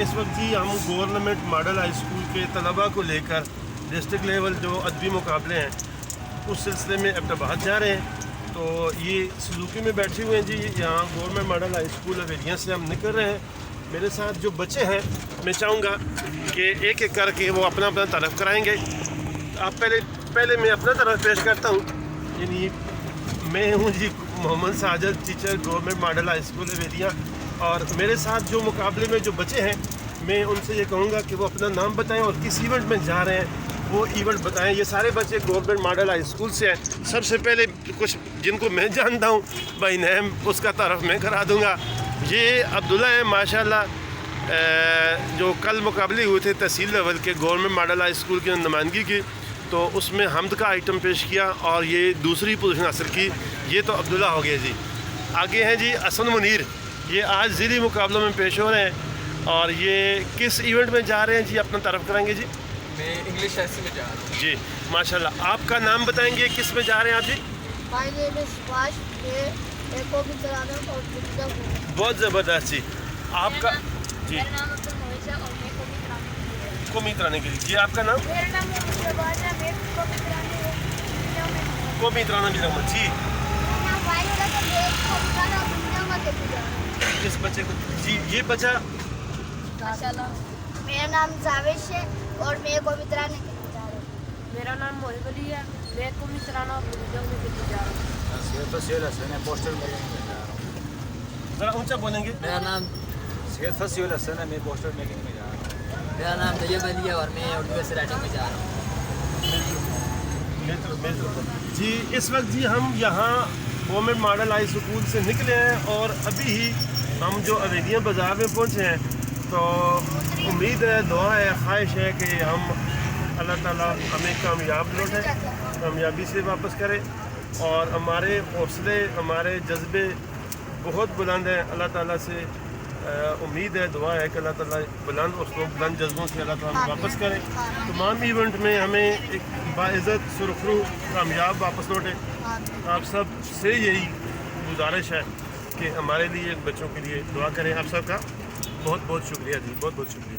اس وقت جی ہم government model high school کے طلباء کو لے کر ڈسٹرکٹ لیول جو ادبی مقابلے ہیں اس سلسلے میں احمدآباد جا رہے ہیں. تو یہ سلوکی میں بیٹھے ہوئے ہیں جی. یہاں گورنمنٹ ماڈل ہائی اسکول اویلیاں سے ہم نکل رہے ہیں. میرے ساتھ جو بچے ہیں میں چاہوں گا کہ ایک ایک کر کے وہ اپنا اپنا تعارف کرائیں گے. آپ پہلے میں اپنا تعارف پیش کرتا ہوں. یعنی میں ہوں جی Muhammad Sajid, teacher government model high school Aulian. اور میرے ساتھ جو مقابلے میں جو بچے ہیں میں ان سے یہ کہوں گا کہ وہ اپنا نام بتائیں اور کس ایونٹ میں جا رہے ہیں وہ ایونٹ بتائیں. یہ سارے بچے گورنمنٹ ماڈل ہائی اسکول سے ہیں. سب سے پہلے کچھ جن کو میں جانتا ہوں بائی نیم اس کا تعارف میں کرا دوں گا. یہ عبداللہ ہیں ماشاءاللہ، جو کل مقابلے ہوئے تھے تحصیل لیول کے گورنمنٹ ماڈل ہائی اسکول کی نمائندگی کی، تو اس میں حمد کا آئٹم پیش کیا اور یہ دوسری پوزیشن حاصل کی. یہ تو عبداللہ ہو گیا جی. آگے ہیں جی حسن منیر، یہ آج ضلعی مقابلوں میں پیش ہو رہے ہیں. اور یہ کس ایونٹ میں جا رہے ہیں جی؟ اپنا تعارف کرائیں گے جی. میں انگلش ایسے میں جا رہا ہوں جی ماشاءاللہ. آپ کا نام بتائیں گے، کس میں جا رہے ہیں آپ جی؟ بہت زبردست جی. آپ کا جی قومی ترانے کے لیے. جی آپ کا نام؟ قومی ترانہ بھی رحمت جی. کس بچے کو جی؟ یہ بچہ میرا نام زاوش ہے اور میں قومی ترانے کے لیے جا رہا ہوں. میرا نام محب علی ہے، میں قومی ترانہ اور پروجیکٹ میں کے لیے جا رہا ہوں. سید حسین ہے، پوسٹر میکنگ میں جا رہا ہوں. ذرا اونچا بولیں گے. میرا نام سید فصیح حسین ہے، میں پوسٹر میکنگ میں جا رہا ہوں. میرا نام طیب علی ہے اور میں اردو سے رائٹنگ میں جا رہا ہوں. جی اس وقت جی ہم یہاں گورنمنٹ ماڈل ہائی اسکول سے نکلے ہیں اور ابھی ہی ہم جو اویلیاں بازار میں پہنچے ہیں. تو امید ہے، دعا ہے، خواہش ہے کہ ہم اللہ تعالیٰ ہمیں کامیاب لوٹیں، کامیابی سے واپس کرے. اور ہمارے حوصلے، ہمارے جذبے بہت بلند ہیں. اللہ تعالیٰ سے امید ہے، دعا ہے کہ اللہ تعالیٰ بلند حوصلوں، بلند جذبوں سے اللہ تعالیٰ واپس کرے. تمام ایونٹ میں ہمیں ایک باعزت، سرخرو، کامیاب واپس لوٹے. آپ سب سے یہی گزارش ہے کہ ہمارے لیے، بچوں کے لیے دعا کریں. آپ سب کا بہت بہت شکریہ جی، بہت بہت شکریہ.